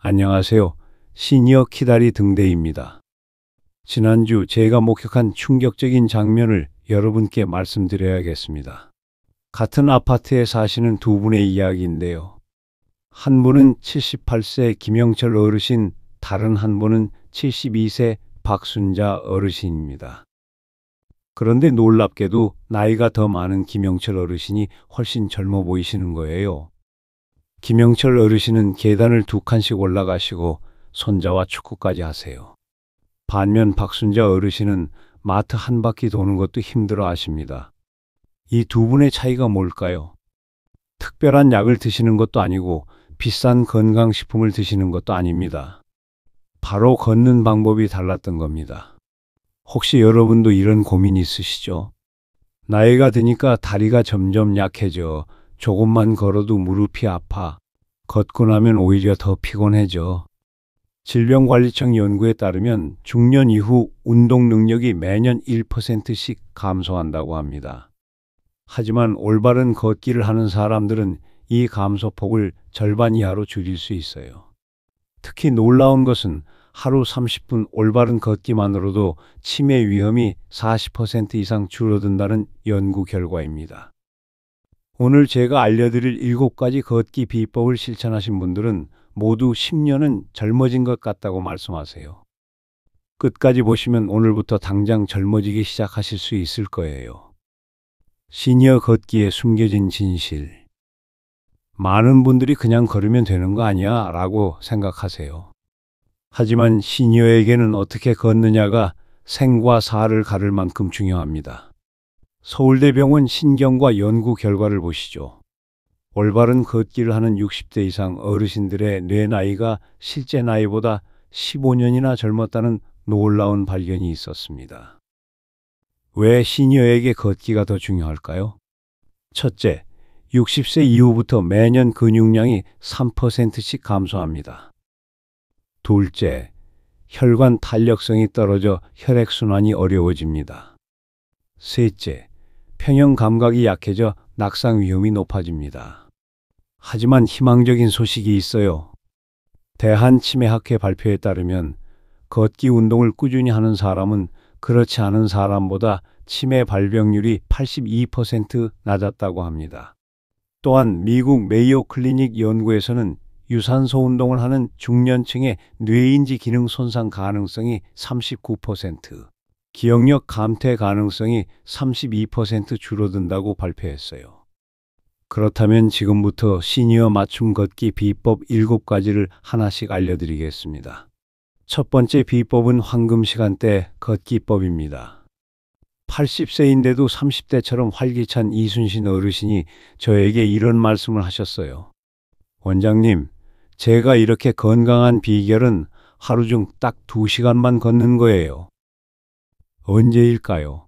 안녕하세요. 시니어 키다리 등대입니다. 지난주 제가 목격한 충격적인 장면을 여러분께 말씀드려야겠습니다. 같은 아파트에 사시는 두 분의 이야기인데요. 한 분은 78세 김영철 어르신, 다른 한 분은 72세 박순자 어르신입니다. 그런데 놀랍게도 나이가 더 많은 김영철 어르신이 훨씬 젊어 보이시는 거예요. 김영철 어르신은 계단을 2칸씩 올라가시고 손자와 축구까지 하세요. 반면 박순자 어르신은 마트 한 바퀴 도는 것도 힘들어 하십니다. 이 두 분의 차이가 뭘까요? 특별한 약을 드시는 것도 아니고 비싼 건강식품을 드시는 것도 아닙니다. 바로 걷는 방법이 달랐던 겁니다. 혹시 여러분도 이런 고민 있으시죠? 나이가 드니까 다리가 점점 약해져 조금만 걸어도 무릎이 아파. 걷고 나면 오히려 더 피곤해져. 질병관리청 연구에 따르면 중년 이후 운동 능력이 매년 1%씩 감소한다고 합니다. 하지만 올바른 걷기를 하는 사람들은 이 감소폭을 절반 이하로 줄일 수 있어요. 특히 놀라운 것은 하루 30분 올바른 걷기만으로도 치매 위험이 40% 이상 줄어든다는 연구 결과입니다. 오늘 제가 알려드릴 7가지 걷기 비법을 실천하신 분들은 모두 10년은 젊어진 것 같다고 말씀하세요. 끝까지 보시면 오늘부터 당장 젊어지기 시작하실 수 있을 거예요. 시니어 걷기에 숨겨진 진실. 많은 분들이 그냥 걸으면 되는 거 아니야 라고 생각하세요. 하지만 시니어에게는 어떻게 걷느냐가 생과 사를 가를 만큼 중요합니다. 서울대병원 신경과 연구 결과를 보시죠. 올바른 걷기를 하는 60대 이상 어르신들의 뇌 나이가 실제 나이보다 15년이나 젊었다는 놀라운 발견이 있었습니다. 왜 시니어에게 걷기가 더 중요할까요? 첫째, 60세 이후부터 매년 근육량이 3%씩 감소합니다. 둘째, 혈관 탄력성이 떨어져 혈액순환이 어려워집니다. 셋째, 평형 감각이 약해져 낙상 위험이 높아집니다. 하지만 희망적인 소식이 있어요. 대한치매학회 발표에 따르면 걷기 운동을 꾸준히 하는 사람은 그렇지 않은 사람보다 치매 발병률이 82% 낮았다고 합니다. 또한 미국 메이오 클리닉 연구에서는 유산소 운동을 하는 중년층의 뇌인지 기능 손상 가능성이 39%, 기억력 감퇴 가능성이 32% 줄어든다고 발표했어요. 그렇다면 지금부터 시니어 맞춤 걷기 비법 7가지를 하나씩 알려드리겠습니다. 첫 번째 비법은 황금 시간대 걷기법입니다. 80세인데도 30대처럼 활기찬 이순신 어르신이 저에게 이런 말씀을 하셨어요. 원장님, 제가 이렇게 건강한 비결은 하루 중 딱 2시간만 걷는 거예요. 언제일까요?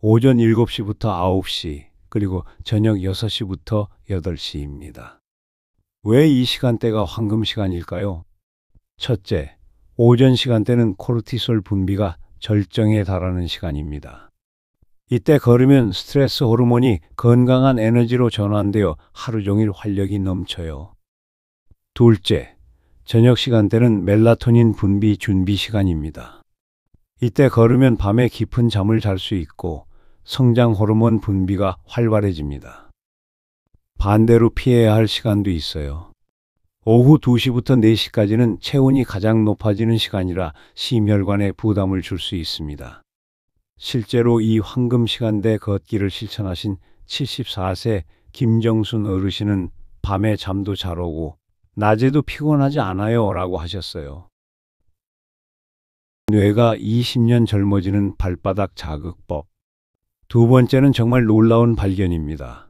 오전 7시부터 9시, 그리고 저녁 6시부터 8시입니다. 왜 이 시간대가 황금 시간일까요? 첫째, 오전 시간대는 코르티솔 분비가 절정에 달하는 시간입니다. 이때 걸으면 스트레스 호르몬이 건강한 에너지로 전환되어 하루 종일 활력이 넘쳐요. 둘째, 저녁 시간대는 멜라토닌 분비 준비 시간입니다. 이때 걸으면 밤에 깊은 잠을 잘 수 있고 성장 호르몬 분비가 활발해집니다. 반대로 피해야 할 시간도 있어요. 오후 2시부터 4시까지는 체온이 가장 높아지는 시간이라 심혈관에 부담을 줄 수 있습니다. 실제로 이 황금 시간대 걷기를 실천하신 74세 김정순 어르신은 밤에 잠도 잘 오고 낮에도 피곤하지 않아요 라고 하셨어요. 뇌가 20년 젊어지는 발바닥 자극법. 두 번째는 정말 놀라운 발견입니다.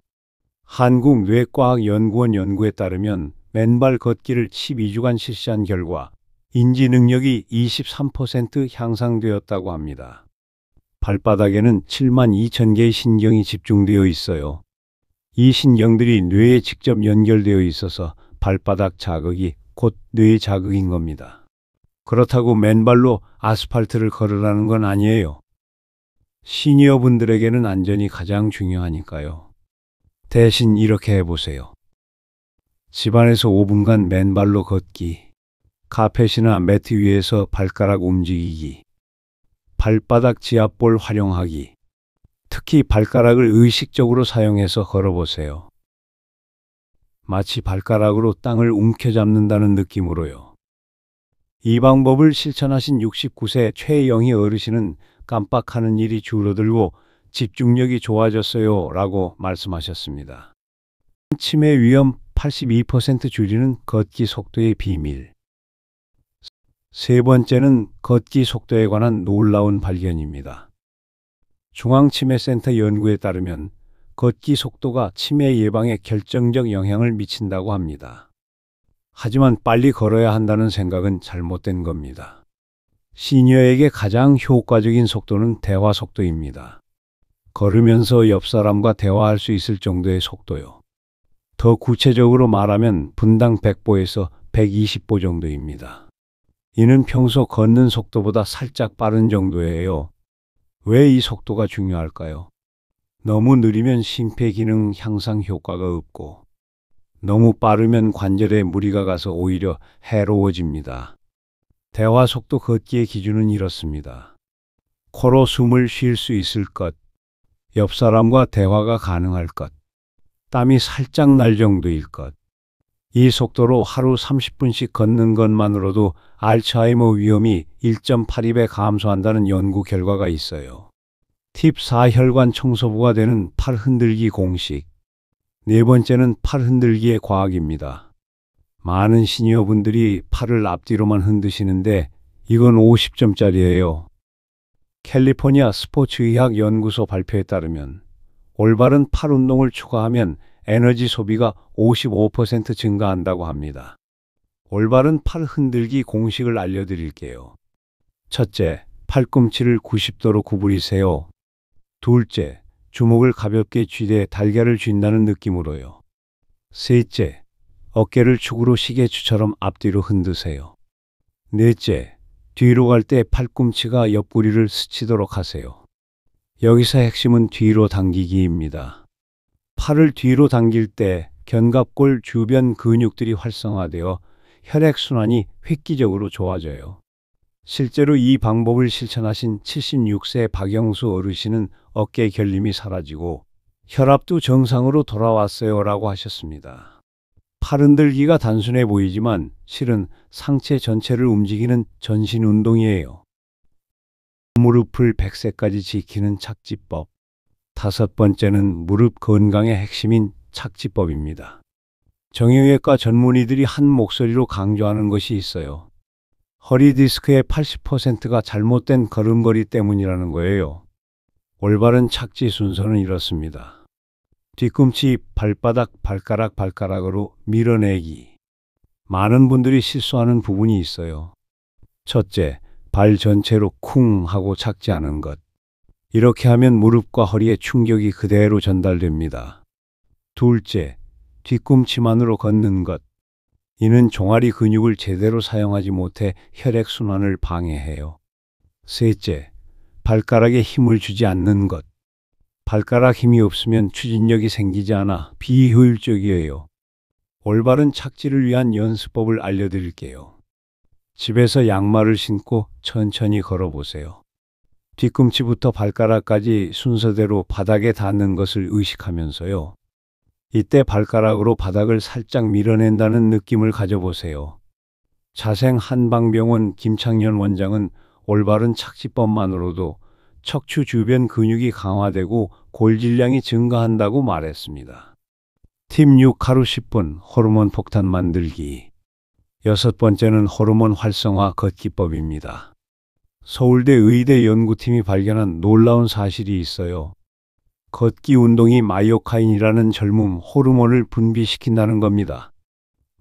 한국뇌과학연구원 연구에 따르면 맨발 걷기를 12주간 실시한 결과 인지 능력이 23% 향상되었다고 합니다. 발바닥에는 72,000개의 신경이 집중되어 있어요. 이 신경들이 뇌에 직접 연결되어 있어서 발바닥 자극이 곧 뇌 자극인 겁니다. 그렇다고 맨발로 아스팔트를 걸으라는 건 아니에요. 시니어분들에게는 안전이 가장 중요하니까요. 대신 이렇게 해보세요. 집안에서 5분간 맨발로 걷기, 카펫이나 매트 위에서 발가락 움직이기, 발바닥 지압볼 활용하기, 특히 발가락을 의식적으로 사용해서 걸어보세요. 마치 발가락으로 땅을 움켜잡는다는 느낌으로요. 이 방법을 실천하신 69세 최영희 어르신은 깜빡하는 일이 줄어들고 집중력이 좋아졌어요 라고 말씀하셨습니다. 치매 위험 82% 줄이는 걷기 속도의 비밀. 세 번째는 걷기 속도에 관한 놀라운 발견입니다. 중앙치매센터 연구에 따르면 걷기 속도가 치매 예방에 결정적 영향을 미친다고 합니다. 하지만 빨리 걸어야 한다는 생각은 잘못된 겁니다. 시니어에게 가장 효과적인 속도는 대화 속도입니다. 걸으면서 옆 사람과 대화할 수 있을 정도의 속도요. 더 구체적으로 말하면 분당 100보에서 120보 정도입니다. 이는 평소 걷는 속도보다 살짝 빠른 정도예요. 왜 이 속도가 중요할까요? 너무 느리면 심폐기능 향상 효과가 없고, 너무 빠르면 관절에 무리가 가서 오히려 해로워집니다. 대화 속도 걷기의 기준은 이렇습니다. 코로 숨을 쉴 수 있을 것, 옆 사람과 대화가 가능할 것, 땀이 살짝 날 정도일 것. 이 속도로 하루 30분씩 걷는 것만으로도 알츠하이머 위험이 1.82배 감소한다는 연구 결과가 있어요. 팁 4. 혈관 청소부가 되는 팔 흔들기 공식. 네 번째는 팔 흔들기의 과학입니다. 많은 시니어분들이 팔을 앞뒤로만 흔드시는데 이건 50점짜리예요. 캘리포니아 스포츠의학 연구소 발표에 따르면 올바른 팔 운동을 추가하면 에너지 소비가 55% 증가한다고 합니다. 올바른 팔 흔들기 공식을 알려드릴게요. 첫째, 팔꿈치를 90도로 구부리세요. 둘째, 주먹을 가볍게 쥐되 달걀을 쥔다는 느낌으로요. 셋째, 어깨를 축으로 시계추처럼 앞뒤로 흔드세요. 넷째, 뒤로 갈 때 팔꿈치가 옆구리를 스치도록 하세요. 여기서 핵심은 뒤로 당기기입니다. 팔을 뒤로 당길 때 견갑골 주변 근육들이 활성화되어 혈액순환이 획기적으로 좋아져요. 실제로 이 방법을 실천하신 76세 박영수 어르신은 어깨 결림이 사라지고 혈압도 정상으로 돌아왔어요 라고 하셨습니다. 팔 흔들기가 단순해 보이지만 실은 상체 전체를 움직이는 전신 운동이에요. 무릎을 100세까지 지키는 착지법. 다섯 번째는 무릎 건강의 핵심인 착지법입니다. 정형외과 전문의들이 한 목소리로 강조하는 것이 있어요. 허리 디스크의 80%가 잘못된 걸음걸이 때문이라는 거예요. 올바른 착지 순서는 이렇습니다. 뒤꿈치, 발바닥, 발가락으로 밀어내기. 많은 분들이 실수하는 부분이 있어요. 첫째, 발 전체로 쿵 하고 착지하는 것. 이렇게 하면 무릎과 허리에 충격이 그대로 전달됩니다. 둘째, 뒤꿈치만으로 걷는 것. 이는 종아리 근육을 제대로 사용하지 못해 혈액순환을 방해해요. 셋째, 발가락에 힘을 주지 않는 것. 발가락 힘이 없으면 추진력이 생기지 않아 비효율적이에요. 올바른 착지를 위한 연습법을 알려드릴게요. 집에서 양말을 신고 천천히 걸어보세요. 뒤꿈치부터 발가락까지 순서대로 바닥에 닿는 것을 의식하면서요. 이때 발가락으로 바닥을 살짝 밀어낸다는 느낌을 가져보세요. 자생 한방병원 김창년 원장은 올바른 착지법만으로도 척추 주변 근육이 강화되고 골질량이 증가한다고 말했습니다. 팁 6. 하루 10분 호르몬 폭탄 만들기. 여섯 번째는 호르몬 활성화 걷기법입니다. 서울대 의대 연구팀이 발견한 놀라운 사실이 있어요. 걷기 운동이 마이오카인이라는 젊음 호르몬을 분비시킨다는 겁니다.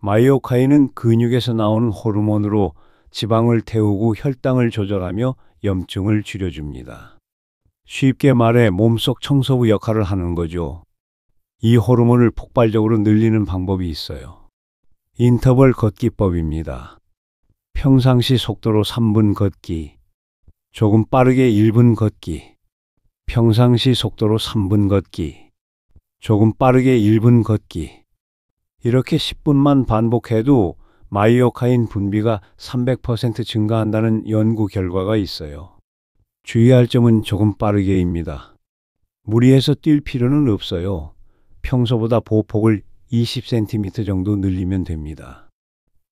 마이오카인은 근육에서 나오는 호르몬으로 지방을 태우고 혈당을 조절하며 염증을 줄여줍니다. 쉽게 말해 몸속 청소부 역할을 하는 거죠. 이 호르몬을 폭발적으로 늘리는 방법이 있어요. 인터벌 걷기법입니다. 평상시 속도로 3분 걷기, 조금 빠르게 1분 걷기, 평상시 속도로 3분 걷기, 조금 빠르게 1분 걷기, 이렇게 10분만 반복해도 마이오카인 분비가 300% 증가한다는 연구 결과가 있어요. 주의할 점은 조금 빠르게입니다. 무리해서 뛸 필요는 없어요. 평소보다 보폭을 20cm 정도 늘리면 됩니다.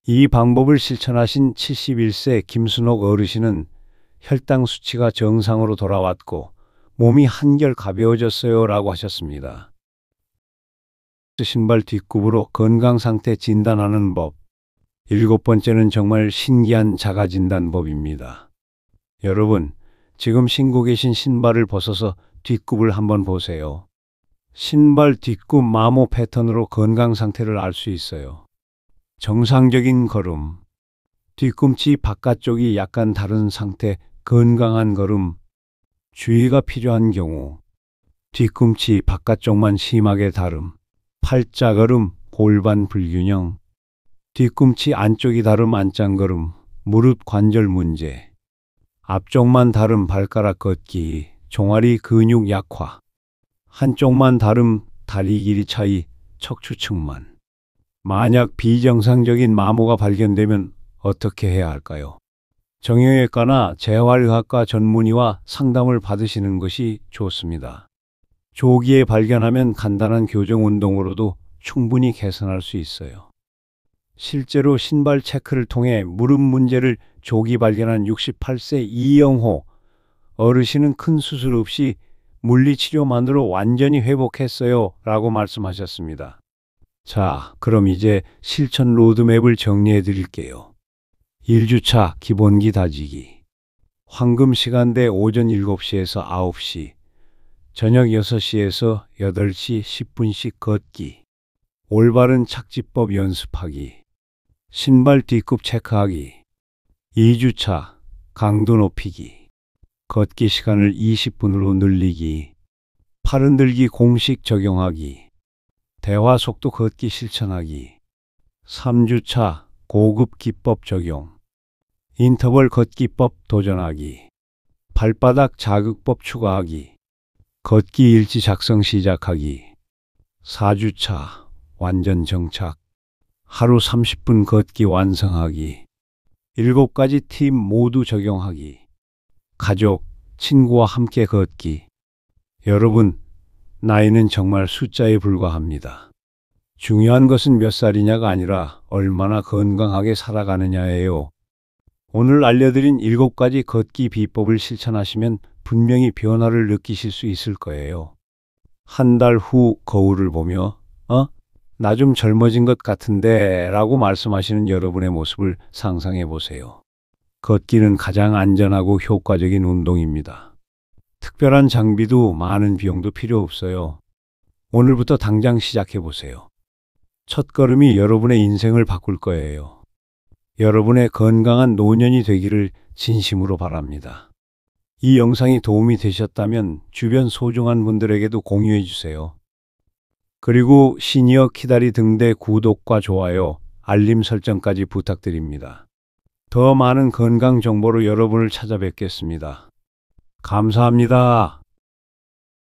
이 방법을 실천하신 71세 김순옥 어르신은 혈당 수치가 정상으로 돌아왔고 몸이 한결 가벼워졌어요 라고 하셨습니다. 신발 뒷굽으로 건강 상태 진단하는 법. 7번째는 정말 신기한 자가 진단법입니다. 여러분, 지금 신고 계신 신발을 벗어서 뒷굽을 한번 보세요. 신발 뒷굽 마모 패턴으로 건강 상태를 알 수 있어요. 정상적인 걸음, 뒤꿈치 바깥쪽이 약간 다른 상태, 건강한 걸음, 주의가 필요한 경우, 뒤꿈치 바깥쪽만 심하게 다름, 팔자걸음, 골반 불균형, 뒤꿈치 안쪽이 다름 안짱걸음, 무릎 관절 문제, 앞쪽만 다름 발가락 걷기, 종아리 근육 약화, 한쪽만 다름 다리 길이 차이, 척추측만. 만약 비정상적인 마모가 발견되면 어떻게 해야 할까요? 정형외과나 재활의학과 전문의와 상담을 받으시는 것이 좋습니다. 조기에 발견하면 간단한 교정 운동으로도 충분히 개선할 수 있어요. 실제로 신발 체크를 통해 무릎 문제를 조기 발견한 68세 이영호 어르신은 큰 수술 없이 물리치료만으로 완전히 회복했어요 라고 말씀하셨습니다. 자, 그럼 이제 실천 로드맵을 정리해 드릴게요. 1주차 기본기 다지기. 황금 시간대 오전 7시에서 9시, 저녁 6시에서 8시 10분씩 걷기. 올바른 착지법 연습하기. 신발 뒷굽 체크하기. 2주차 강도 높이기. 걷기 시간을 20분으로 늘리기. 팔 흔들기 공식 적용하기. 대화 속도 걷기 실천하기. 3주차 고급 기법 적용. 인터벌 걷기법 도전하기. 발바닥 자극법 추가하기. 걷기 일지 작성 시작하기. 4주차 완전 정착. 하루 30분 걷기 완성하기. 7가지 팁 모두 적용하기. 가족, 친구와 함께 걷기. 여러분, 나이는 정말 숫자에 불과합니다. 중요한 것은 몇 살이냐가 아니라 얼마나 건강하게 살아가느냐예요. 오늘 알려드린 7가지 걷기 비법을 실천하시면 분명히 변화를 느끼실 수 있을 거예요. 한 달 후 거울을 보며 나 좀 젊어진 것 같은데 라고 말씀하시는 여러분의 모습을 상상해 보세요. 걷기는 가장 안전하고 효과적인 운동입니다. 특별한 장비도 많은 비용도 필요 없어요. 오늘부터 당장 시작해 보세요. 첫 걸음이 여러분의 인생을 바꿀 거예요. 여러분의 건강한 노년이 되기를 진심으로 바랍니다. 이 영상이 도움이 되셨다면 주변 소중한 분들에게도 공유해 주세요. 그리고 시니어 키다리 등대 구독과 좋아요, 알림 설정까지 부탁드립니다. 더 많은 건강 정보로 여러분을 찾아뵙겠습니다. 감사합니다.